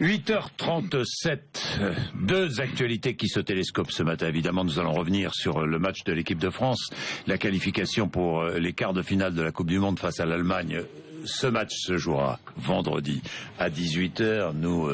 8h37, deux actualités qui se télescopent ce matin. Évidemment, nous allons revenir sur le match de l'équipe de France, la qualification pour les quarts de finale de la Coupe du Monde face à l'Allemagne. Ce match se jouera vendredi à 18h. Nous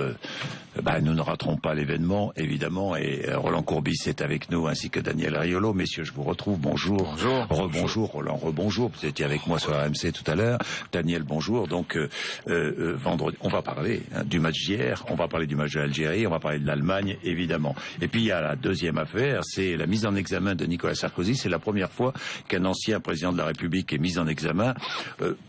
ne raterons pas l'événement, évidemment, et Roland Courbis est avec nous, ainsi que Daniel Riolo. Messieurs, je vous retrouve. Bonjour. Bonjour. Rebonjour, Roland, rebonjour. Vous étiez avec moi sur RMC tout à l'heure. Daniel, bonjour. Donc, vendredi, on va parler du match d'hier, on va parler du match de l'Algérie, on va parler de l'Allemagne, évidemment. Et puis, il y a la deuxième affaire, c'est la mise en examen de Nicolas Sarkozy. C'est la première fois qu'un ancien président de la République est mis en examen.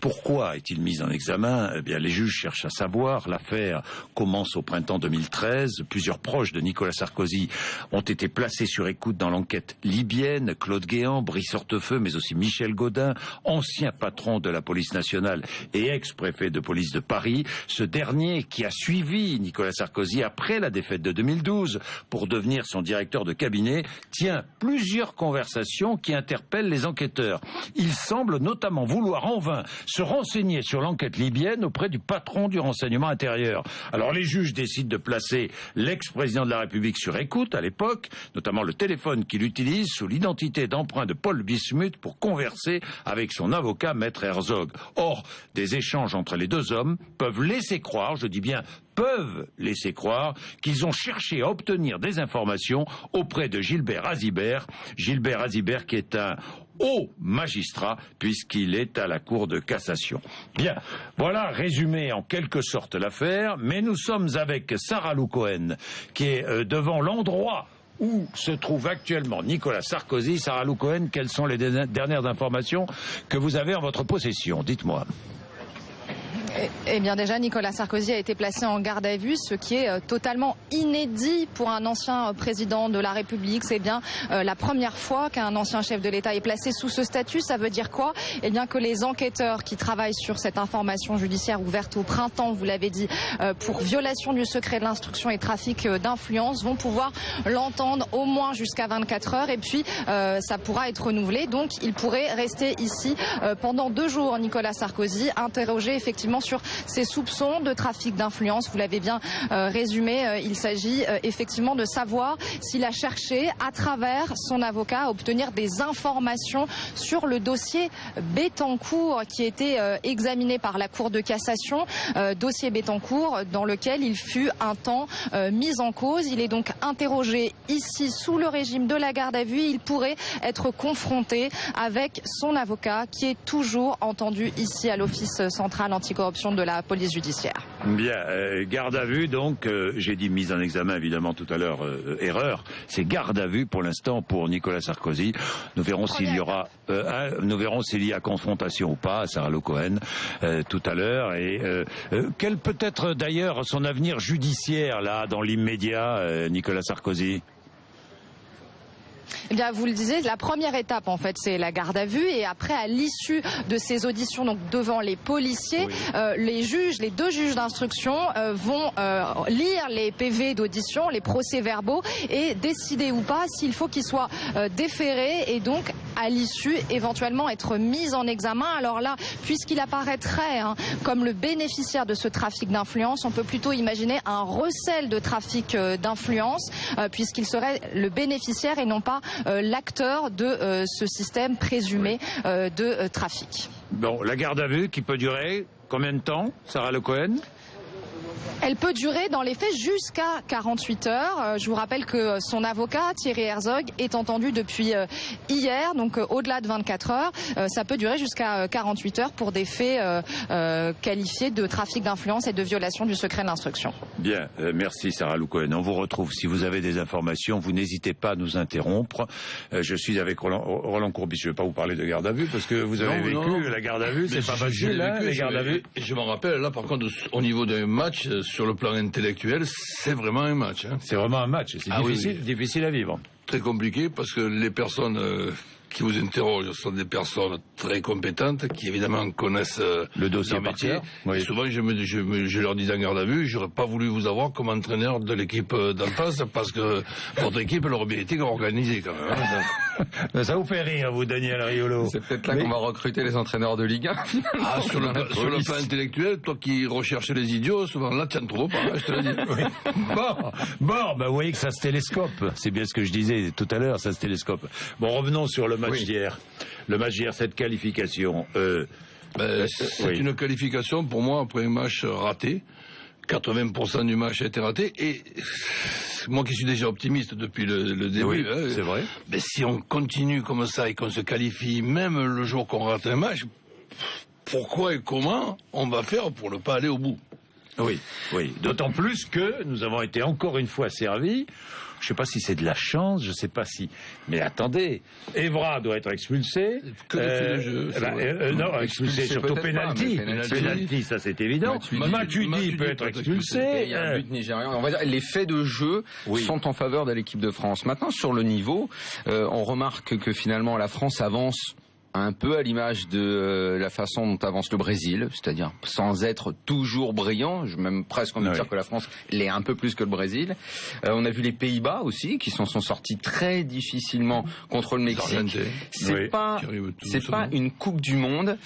Pourquoi est-il mis en examen? Eh bien, les juges cherchent à savoir. L'affaire commence au printemps 2013. Plusieurs proches de Nicolas Sarkozy ont été placés sur écoute dans l'enquête libyenne. Claude Guéant, Brice Hortefeux, mais aussi Michel Gaudin, ancien patron de la police nationale et ex-préfet de police de Paris. Ce dernier qui a suivi Nicolas Sarkozy après la défaite de 2012 pour devenir son directeur de cabinet tient plusieurs conversations qui interpellent les enquêteurs. Il semble notamment vouloir en vain se renseigner sur l'enquête libyenne auprès du patron du renseignement intérieur. Alors les juges décident de placer l'ex-président de la République sur écoute à l'époque, notamment le téléphone qu'il utilise sous l'identité d'emprunt de Paul Bismuth pour converser avec son avocat Maître Herzog. Or, des échanges entre les deux hommes peuvent laisser croire, je dis bien peuvent laisser croire, qu'ils ont cherché à obtenir des informations auprès de Gilbert Azibert. Gilbert Azibert qui est un haut magistrat puisqu'il est à la Cour de cassation. Bien, voilà résumé en quelque sorte l'affaire, mais nous sommes avec Sarah Lou Cohen qui est devant l'endroit où se trouve actuellement Nicolas Sarkozy. Sarah Lou Cohen, quelles sont les dernières informations que vous avez en votre possession? Dites-moi. Eh bien déjà, Nicolas Sarkozy a été placé en garde à vue, ce qui est totalement inédit pour un ancien président de la République. C'est bien la première fois qu'un ancien chef de l'État est placé sous ce statut. Ça veut dire quoi? Eh bien que les enquêteurs qui travaillent sur cette information judiciaire ouverte au printemps, vous l'avez dit, pour violation du secret de l'instruction et trafic d'influence, vont pouvoir l'entendre au moins jusqu'à 24 heures. Et puis, ça pourra être renouvelé. Donc, il pourrait rester ici pendant 2 jours, Nicolas Sarkozy, interrogé effectivement sur ses soupçons de trafic d'influence. Vous l'avez bien résumé, il s'agit effectivement de savoir s'il a cherché à travers son avocat à obtenir des informations sur le dossier Bettencourt qui était examiné par la Cour de cassation, dossier Bettencourt dans lequel il fut un temps mis en cause. Il est donc interrogé ici sous le régime de la garde à vue. Il pourrait être confronté avec son avocat qui est toujours entendu ici à l'Office central anticorruption de la police judiciaire. Bien, garde à vue donc, j'ai dit mise en examen évidemment tout à l'heure, erreur, c'est garde à vue pour l'instant pour Nicolas Sarkozy. Nous verrons s'il y aura, nous verrons s'il y a confrontation ou pas, Sarah Lou Cohen, tout à l'heure. Et quel peut être d'ailleurs son avenir judiciaire là dans l'immédiat, Nicolas Sarkozy? Eh bien, vous le disiez, la première étape, en fait, c'est la garde à vue. Et après, à l'issue de ces auditions, donc devant les policiers, oui, les juges, les 2 juges d'instruction vont lire les PV d'audition, les procès-verbaux, et décider ou pas s'il faut qu'ils soient déférés et donc, à l'issue, éventuellement être mis en examen. Alors là, puisqu'il apparaîtrait comme le bénéficiaire de ce trafic d'influence, on peut plutôt imaginer un recel de trafic d'influence, puisqu'il serait le bénéficiaire et non pas l'acteur de ce système présumé de trafic. Bon, la garde à vue qui peut durer combien de temps, Sarah Lou Cohen? Elle peut durer dans les faits jusqu'à 48 heures. Je vous rappelle que son avocat, Thierry Herzog, est entendu depuis hier, donc au-delà de 24 heures. Ça peut durer jusqu'à 48 heures pour des faits qualifiés de trafic d'influence et de violation du secret de l'instruction. Bien, merci Sarah Lou Cohen. On vous retrouve. Si vous avez des informations, vous n'hésitez pas à nous interrompre. Je suis avec Roland Courbis. Je ne vais pas vous parler de garde à vue parce que vous avez vécu la garde à vue. C'est pas facile, les gardes à vue. Je m'en rappelle, là, par contre, au niveau d'un match, sur le plan intellectuel, c'est vraiment un match. C'est vraiment un match. C'est difficile à vivre. Très compliqué parce que les personnes qui vous interrogent sont des personnes très compétentes, qui évidemment connaissent le dossier leur métier. Oui. Et souvent, je leur dis en garde à vue, j'aurais pas voulu vous avoir comme entraîneur de l'équipe d'en face, parce que votre équipe, elle aurait bien été organisée quand même. Hein. Ça vous fait rire, vous, Daniel Riolo. C'est peut-être là qu'on va recruter les entraîneurs de Ligue 1. Ah, sur le plan intellectuel, toi qui recherches les idiots, souvent là, tu en trouves pas, je te le dis. Oui. Bon, vous voyez que ça se télescope. C'est bien ce que je disais tout à l'heure, ça se télescope. Bon, revenons sur le match d'hier. Le match d'hier, cette qualification. C'est une qualification pour moi après un match raté. 80% du match a été raté. Et moi qui suis déjà optimiste depuis le début, c'est vrai. Mais si on continue comme ça et qu'on se qualifie même le jour qu'on rate un match, pourquoi et comment on va faire pour ne pas aller au bout? Oui. D'autant plus que nous avons été encore une fois servis. Je ne sais pas si c'est de la chance, je ne sais pas si... Mais attendez, Evra doit être expulsé. Que expulsé surtout pénalty. Pénalty, ça c'est évident. Matuidi peut être expulsé. Il y a un but nigérian. On va dire, les faits de jeu sont en faveur de l'équipe de France. Maintenant, sur le niveau, on remarque que finalement la France avance un peu à l'image de la façon dont avance le Brésil, c'est-à-dire sans être toujours brillant. Je même presque envie de dire que la France l'est un peu plus que le Brésil. On a vu les Pays-Bas aussi qui sont sortis très difficilement contre le Mexique. C'est pas une Coupe du Monde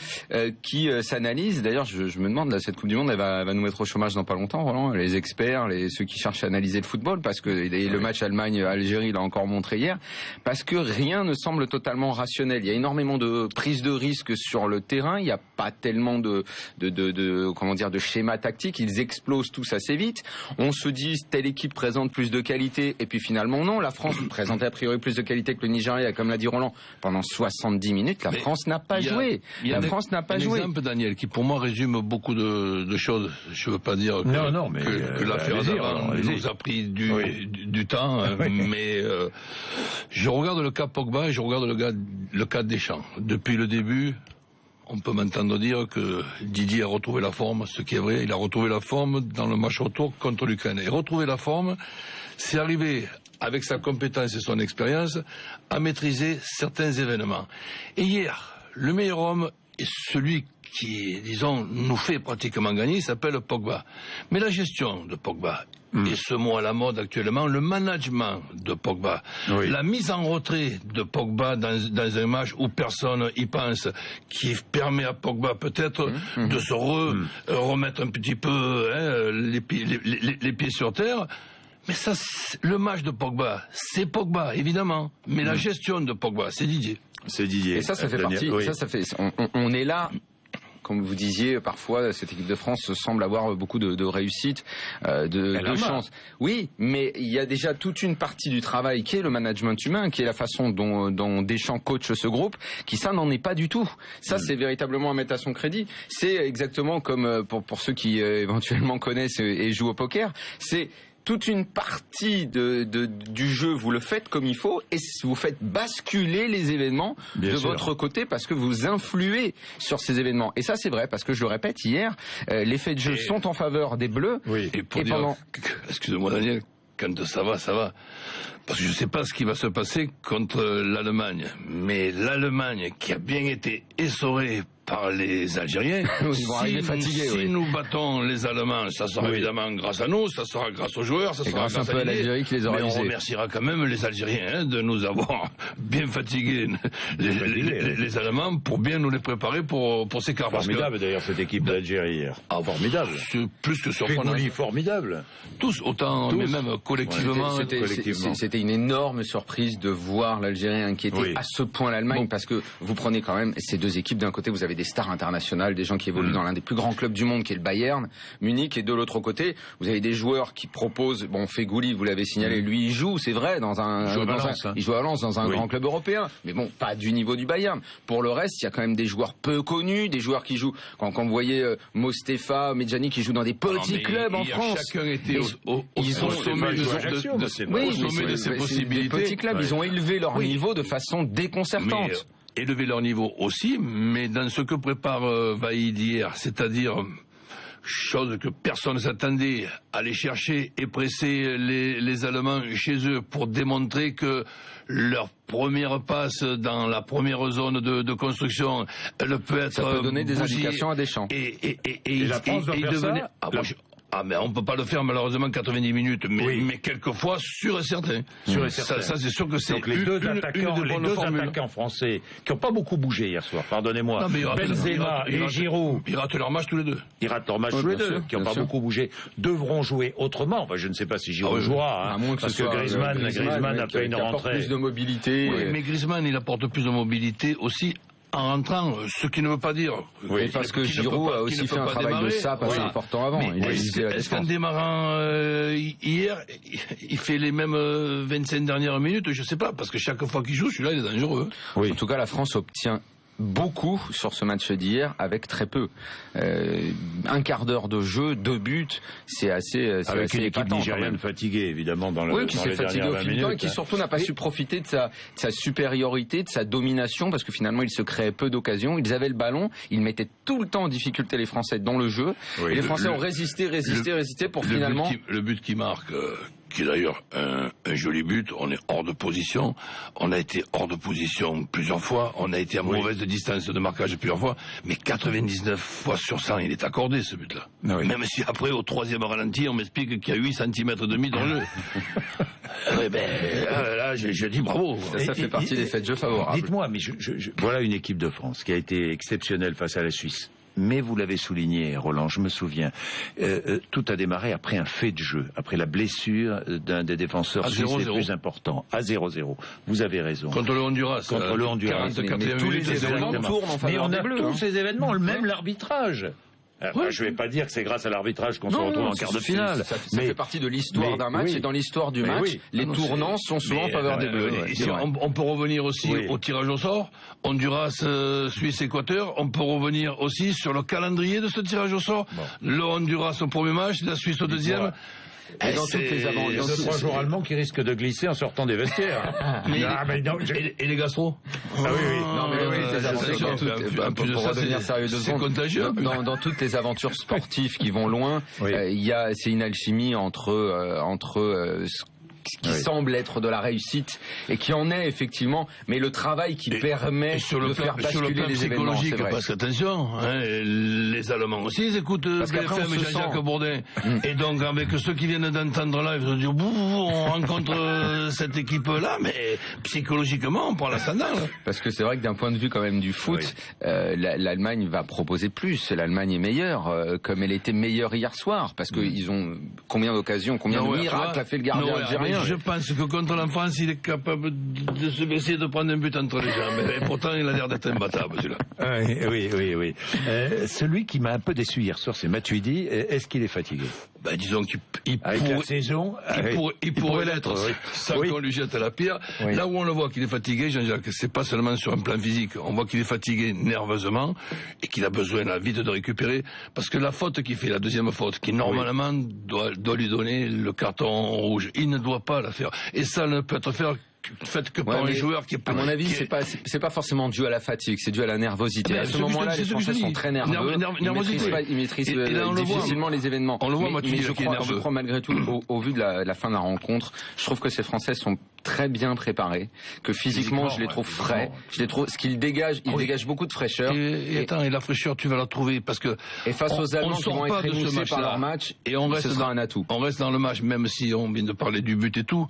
qui s'analyse. D'ailleurs, je me demande là, cette Coupe du Monde, elle va nous mettre au chômage dans pas longtemps, Roland. Les experts, ceux qui cherchent à analyser le football, parce que le match Allemagne-Algérie l'a encore montré hier, parce que rien ne semble totalement rationnel. Il y a énormément de prise de risque sur le terrain, il n'y a pas tellement de schéma tactique, ils explosent tous assez vite. On se dit telle équipe présente plus de qualité et puis finalement non, la France présentait a priori plus de qualité que le Nigeria, comme l'a dit Roland, pendant 70 minutes, la France n'a pas joué. La France n'a pas joué. Un exemple, Daniel, qui pour moi résume beaucoup de choses. Je veux pas dire que l'affaire d'avant nous a pris du temps, mais je regarde le cas Pogba et je regarde le cas Deschamps. Depuis le début, on peut m'entendre dire que Didier a retrouvé la forme, ce qui est vrai. Il a retrouvé la forme dans le match retour contre l'Ukraine. Et retrouver la forme, c'est arriver, avec sa compétence et son expérience, à maîtriser certains événements. Et hier, le meilleur homme est celui qui, disons, nous fait pratiquement gagner, il s'appelle Pogba. Mais la gestion de Pogba, et ce mot à la mode actuellement, le management de Pogba, la mise en retrait de Pogba dans un match où personne y pense, qui permet à Pogba peut-être de se remettre un petit peu les pieds sur terre. Mais ça, le match de Pogba, c'est Pogba, évidemment. Mais la gestion de Pogba, c'est Didier. C'est Didier. Et ça fait partie. On est là. Comme vous disiez, parfois, cette équipe de France semble avoir beaucoup de réussite, de chance. Oui, mais il y a déjà toute une partie du travail qui est le management humain, qui est la façon dont Deschamps coach ce groupe, qui ça n'en est pas du tout. Ça, c'est véritablement à mettre à son crédit. C'est exactement comme pour ceux qui éventuellement connaissent et jouent au poker, c'est toute une partie du jeu, vous le faites comme il faut et vous faites basculer les événements votre côté parce que vous influez sur ces événements. Et ça, c'est vrai parce que je le répète, hier, les faits de jeu sont en faveur des Bleus. Oui. Et excusez-moi Daniel, quand ça va. Parce que je ne sais pas ce qui va se passer contre l'Allemagne. Mais l'Allemagne qui a bien été essorée par les Algériens. Si nous battons les Allemands, ça sera évidemment grâce à nous, ça sera grâce aux joueurs, ça sera grâce à l'Algérie qui les aura usés. Mais on remerciera quand même les Algériens de nous avoir bien fatigués les Allemands pour bien nous les préparer pour ces quarts. Formidable d'ailleurs cette équipe d'Algérie hier. Formidable. C'est plus que surprenant. Formidable. Tous, mais même collectivement. C'était une énorme surprise de voir l'Algérie inquiéter à ce point l'Allemagne parce que vous prenez quand même ces deux équipes. D'un côté, vous avez des stars internationales, des gens qui évoluent dans l'un des plus grands clubs du monde qui est le Bayern Munich, et de l'autre côté vous avez des joueurs qui proposent, Fegouli, vous l'avez signalé, lui il joue, c'est vrai, il joue à Lens dans un grand club européen, mais pas du niveau du Bayern. Pour le reste, il y a quand même des joueurs peu connus, des joueurs qui jouent, quand vous voyez Mostefa, Medjani qui jouent dans des petits clubs en France. Chacun était au sommet de ses possibilités. Les petits clubs, ils ont élevé leur niveau de façon déconcertante. Élever leur niveau aussi, mais dans ce que prépare Vaïd hier, c'est-à-dire chose que personne ne s'attendait, aller chercher et presser les Allemands chez eux pour démontrer que leur première passe dans la première zone de construction, elle peut être... Ça peut donner des indications à Deschamps. Et la France doit faire ça. Mais on peut pas le faire malheureusement 90 minutes, mais quelquefois sûr et certain. Ça c'est sûr que c'est donc les deux attaquants français qui n'ont pas beaucoup bougé hier soir. Pardonnez-moi. Benzema et Giroud. Ils ratent leur match tous les deux. Ils ratent leur match tous les deux, qui n'ont pas beaucoup bougé, devront jouer autrement. Enfin, je ne sais pas si Giroud jouera, parce que Griezmann a fait une rentrée. Plus de mobilité. Oui, mais Griezmann il apporte plus de mobilité aussi. En rentrant, ce qui ne veut pas dire... Oui, parce que Giroud a aussi fait un travail de sape assez important avant. Est-ce qu'en démarrant hier, il fait les mêmes 25 dernières minutes? Je ne sais pas, parce que chaque fois qu'il joue, celui-là, il est dangereux. Oui. En tout cas, la France obtient beaucoup sur ce match d'hier avec très peu. Un quart d'heure de jeu, 2 buts, c'est assez avec une équipe nigériane fatiguée évidemment dans le qui s'est fatiguée au fil du temps et qui surtout n'a pas su profiter de sa supériorité, de sa domination, parce que finalement il se créait peu d'occasions. Ils avaient le ballon, ils mettaient tout le temps en difficulté les Français dans le jeu, et les Français ont résisté pour finalement... Le but qui marque... qui est d'ailleurs un joli but, on est hors de position, on a été hors de position plusieurs fois, on a été à mauvaise distance de marquage plusieurs fois, mais 99 fois sur 100, il est accordé ce but-là. Oui. Même si après, au 3e ralenti, on m'explique qu'il y a 8 cm demi dans le jeu. Là, je dis bravo. Ça fait partie des faits de jeu favorables. Dites-moi, mais voilà une équipe de France qui a été exceptionnelle face à la Suisse. Mais vous l'avez souligné, Roland, je me souviens, tout a démarré après un fait de jeu, après la blessure d'un des défenseurs suisses les plus importants, à 0-0. Vous avez raison. Contre le Honduras. Contre le Honduras. Tous les événements tournent en faveur des Bleus. Mais on a tous ces événements, même l'arbitrage. Je ne vais pas dire que c'est grâce à l'arbitrage qu'on se retrouve en quart de finale. Ça fait partie de l'histoire d'un match, et dans l'histoire du match, les tournants sont souvent en faveur des Bleus. On peut revenir aussi au tirage au sort. Honduras, Suisse, Équateur. On peut revenir aussi sur le calendrier de ce tirage au sort. Le Honduras au premier match, la Suisse au deuxième. Et dans toutes les avant, il y a 2-3 joueurs allemands qui risquent de glisser en sortant des vestiaires. Et les gastros. C'est contagieux. Dans toutes les aventures sportives qui vont loin, c'est une alchimie entre ce qui semble être de la réussite et qui en est effectivement, mais le travail qui permet de faire basculer les événements, c'est vrai. Parce qu'attention, les Allemands aussi ils écoutent BFM et Jean-Jacques Bourdin. Et donc avec ceux qui viennent d'entendre là, ils vont dire on rencontre cette équipe-là, mais psychologiquement on prend l'ascendant. Parce que c'est vrai que d'un point de vue quand même du foot, l'Allemagne va proposer plus. L'Allemagne est meilleure, comme elle était meilleure hier soir, parce qu'ils ont combien d'occasions, combien de miracles a fait le gardien algérien. Je pense que contre la France, il est capable de se baisser et de prendre un but entre les jambes. Et pourtant, il a l'air d'être imbattable, celui-là. Oui. Celui qui m'a un peu déçu hier soir, c'est Matuidi. Est-ce qu'il est fatigué? Disons qu'il pourrait l'être. Sans qu'on lui jette la pierre. Là où on le voit qu'il est fatigué, Jean-Jacques, c'est pas seulement sur un plan physique. On voit qu'il est fatigué nerveusement et qu'il a besoin là, vite de récupérer. Parce que la faute qu'il fait, la deuxième faute, qui normalement doit lui donner le carton rouge, il ne doit pas la faire. Et ça ne peut être fait que par un joueur qui est... À mon avis, c'est pas forcément dû à la fatigue, c'est dû à la nervosité. À ce moment-là, les Français sont très nerveux. Ils maîtrisent difficilement les événements. On le voit, mais je crois malgré tout, au vu de la fin de la rencontre, je trouve que ces Français sont très bien préparés, que physiquement je les trouve frais, ce qu'ils dégagent, ils dégagent beaucoup de fraîcheur. Et la fraîcheur, tu vas la trouver parce que face aux Allemands qui vont être émoussés par leur match, et ce sera un atout. On reste dans le match, même si on vient de parler du but et tout.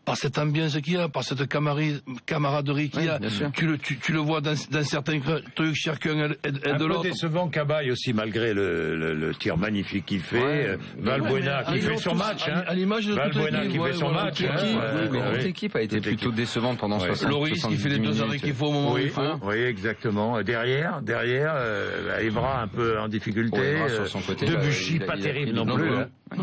Par cette ambiance qu'il y a, par cette camaraderie qu'il y a, tu le vois dans certains trucs, chacun aide de l'autre. Un peu décevant Cabaye aussi, malgré le tir magnifique qu'il fait. Valbuena qui fait son match. À l'image de Valbuena qui fait son match. Toute l'équipe a été plutôt décevante pendant 60 minutes. Loris qui fait les 2 arrêts qu'il faut au moment où il faut. Oui, exactement. Derrière, Evra un peu en difficulté. Sur son côté. Debuchy, pas terrible non plus.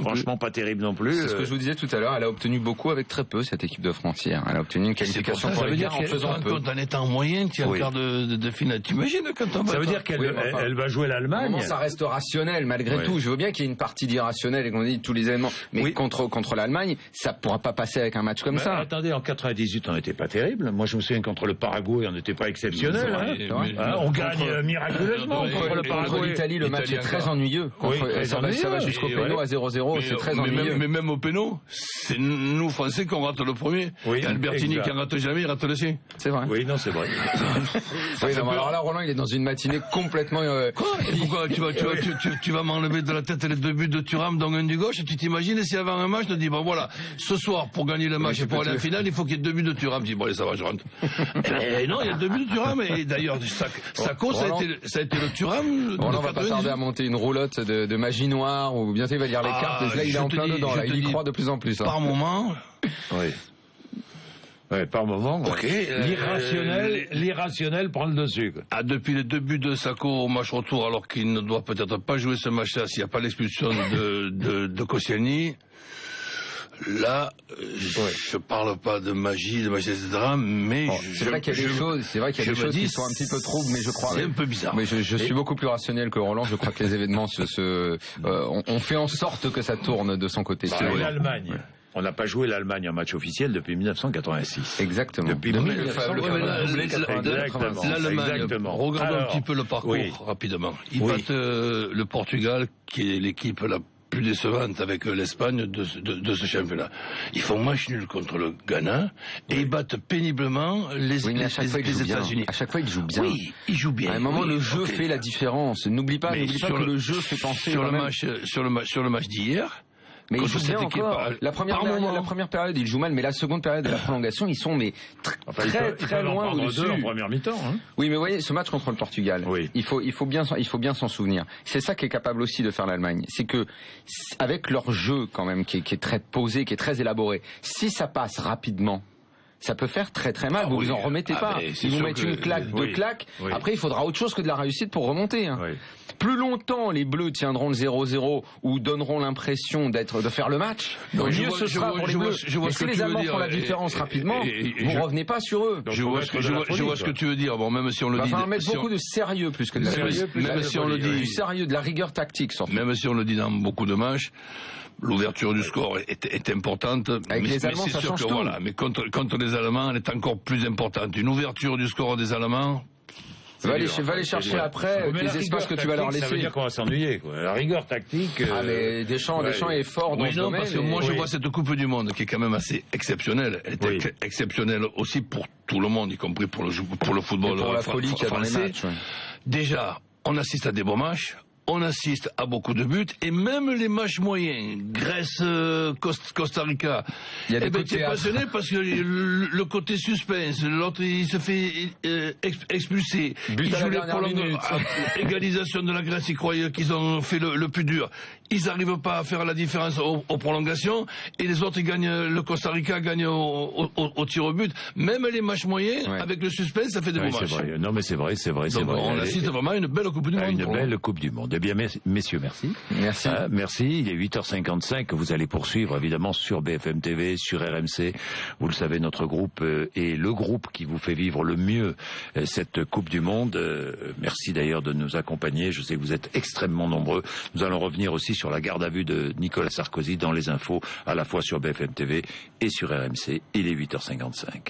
Franchement, pas terrible non plus. C'est ce que je vous disais tout à l'heure. Elle a obtenu beaucoup avec très peu, cette équipe de France hier. Elle a obtenu une qualification pour les quarts en faisant peu. En étant moyen, tu as un quart de finale. T'imagines quand on va. Ça veut dire qu'elle va jouer l'Allemagne. Ça reste rationnel malgré tout. Je veux bien qu'il y ait une partie d'irrationnel et qu'on dit tous les éléments. Mais contre l'Allemagne, ça pourra pas passer avec un match comme ça. Attendez, en 98, on n'était pas terrible. Moi, je me souviens contre le Paraguay, on n'était pas exceptionnel. On gagne miraculeusement contre le Paraguay. Contre l'Italie, le match est très ennuyeux. Ça va jusqu'au péno à 0-0, c'est très ennuyeux. Mais même au péno, c'est nous Français qu'on rate le premier. Albertini qui en rate jamais, il rate le sien. C'est vrai. Oui, non, c'est vrai. Alors là, Roland, il est dans une matinée complètement. Quoi ? Pourquoi tu vas m'enlever de la tête les 2 buts de Thuram dans un du gauche? Tu t'imagines si avant un match, je te dis bon voilà, ce soir pour gagner le match et pour aller à la finale, il faut qu'il y ait 2 buts de Thuram. Je dis bon allez, ça va, je rentre. Et non, il y a 2 buts de Thuram. Et d'ailleurs, Sako, ça a été le Thuram. On va pas tarder à monter une roulotte de magie noire ou bientôt il va lire les cartes. Là, il est en plein dedans. Là, il y croit de plus en plus. Par moment. Oui, par moment. L'irrationnel prend le dessus. Depuis les 2 buts de Sako au match retour, alors qu'il ne doit peut-être pas jouer ce match-là s'il n'y a pas l'expulsion de Koscielny. Là, je parle pas de magie, etc. Mais c'est vrai qu'il y a des choses, qui sont un petit peu troubles, mais je crois. C'est un peu bizarre. Mais je suis beaucoup plus rationnel que Roland. Je crois que les événements on fait en sorte que ça tourne de son côté. L'Allemagne. On n'a pas joué l'Allemagne en match officiel depuis 1986. Exactement. Depuis 1986. L'Allemagne, regardons un petit peu le parcours rapidement. Ils battent le Portugal, qui est l'équipe la plus décevante avec l'Espagne de ce championnat. Ils font match nul contre le Ghana et ils battent péniblement les États-Unis. À chaque fois, ils jouent bien. Oui, ils jouent bien. À un moment, le jeu fait la différence. N'oublie pas que le jeu fait penser sur le match d'hier. Mais il joue bien encore. La première période, il joue mal, mais la seconde période et la prolongation, ils sont très loin au-dessus. En première mi-temps. Oui, mais vous voyez, ce match contre le Portugal, il faut bien s'en souvenir. C'est ça qu'est capable aussi de faire l'Allemagne. C'est que, avec leur jeu, quand même, qui est très posé, qui est très élaboré, si ça passe rapidement, ça peut faire très très mal. Vous vous en remettez pas. Ils vous mettent une claque, 2 claques. Après, il faudra autre chose que de la réussite pour remonter. Plus longtemps les Bleus tiendront le 0-0 ou donneront l'impression de faire le match, mieux ce sera pour les Bleus. Mais si les Allemands font la différence rapidement, vous revenez pas sur eux. Je vois ce que tu veux dire. Bon, même si on le dit. Il va mettre beaucoup de sérieux plus que de sérieux. Même si on le dit. Du sérieux, de la rigueur tactique surtout. Même si on le dit dans beaucoup de matchs. L'ouverture du score est importante. Avec les Allemands, ça change tout. Mais contre les Allemands, elle est encore plus importante. Une ouverture du score des Allemands. Va les chercher après les espaces que tu vas leur laisser. Ça veut dire qu'on va s'ennuyer, quoi. La rigueur tactique. Mais Deschamps est fort dans ce domaine. Parce que moi, je vois cette Coupe du Monde qui est quand même assez exceptionnelle. Elle est exceptionnelle aussi pour tout le monde, y compris pour le football. Et pour la folie qu'il y a dans les matchs. Déjà, on assiste à des beaux matchs. On assiste à beaucoup de buts et même les matchs moyens, Grèce, Costa Rica. Il y a des t'es passionné parce que le côté suspense, l'autre il se fait expulser. Il joue les égalisation de la Grèce, ils croyaient qu'ils ont fait le plus dur. Ils n'arrivent pas à faire la différence aux prolongations et les autres ils gagnent. Le Costa Rica gagne au tir au but. Même les matchs moyens avec le suspense, ça fait de beaux matchs. Vrai. Non mais c'est vrai. Donc, on assiste vraiment à une belle Coupe du Monde. Une belle Coupe du Monde. Eh bien, messieurs, merci. Merci. Il est 8h55. Vous allez poursuivre, évidemment, sur BFM TV, sur RMC. Vous le savez, notre groupe est le groupe qui vous fait vivre le mieux cette Coupe du Monde. Merci d'ailleurs de nous accompagner. Je sais que vous êtes extrêmement nombreux. Nous allons revenir aussi sur la garde à vue de Nicolas Sarkozy dans les infos, à la fois sur BFM TV et sur RMC. Il est 8h55.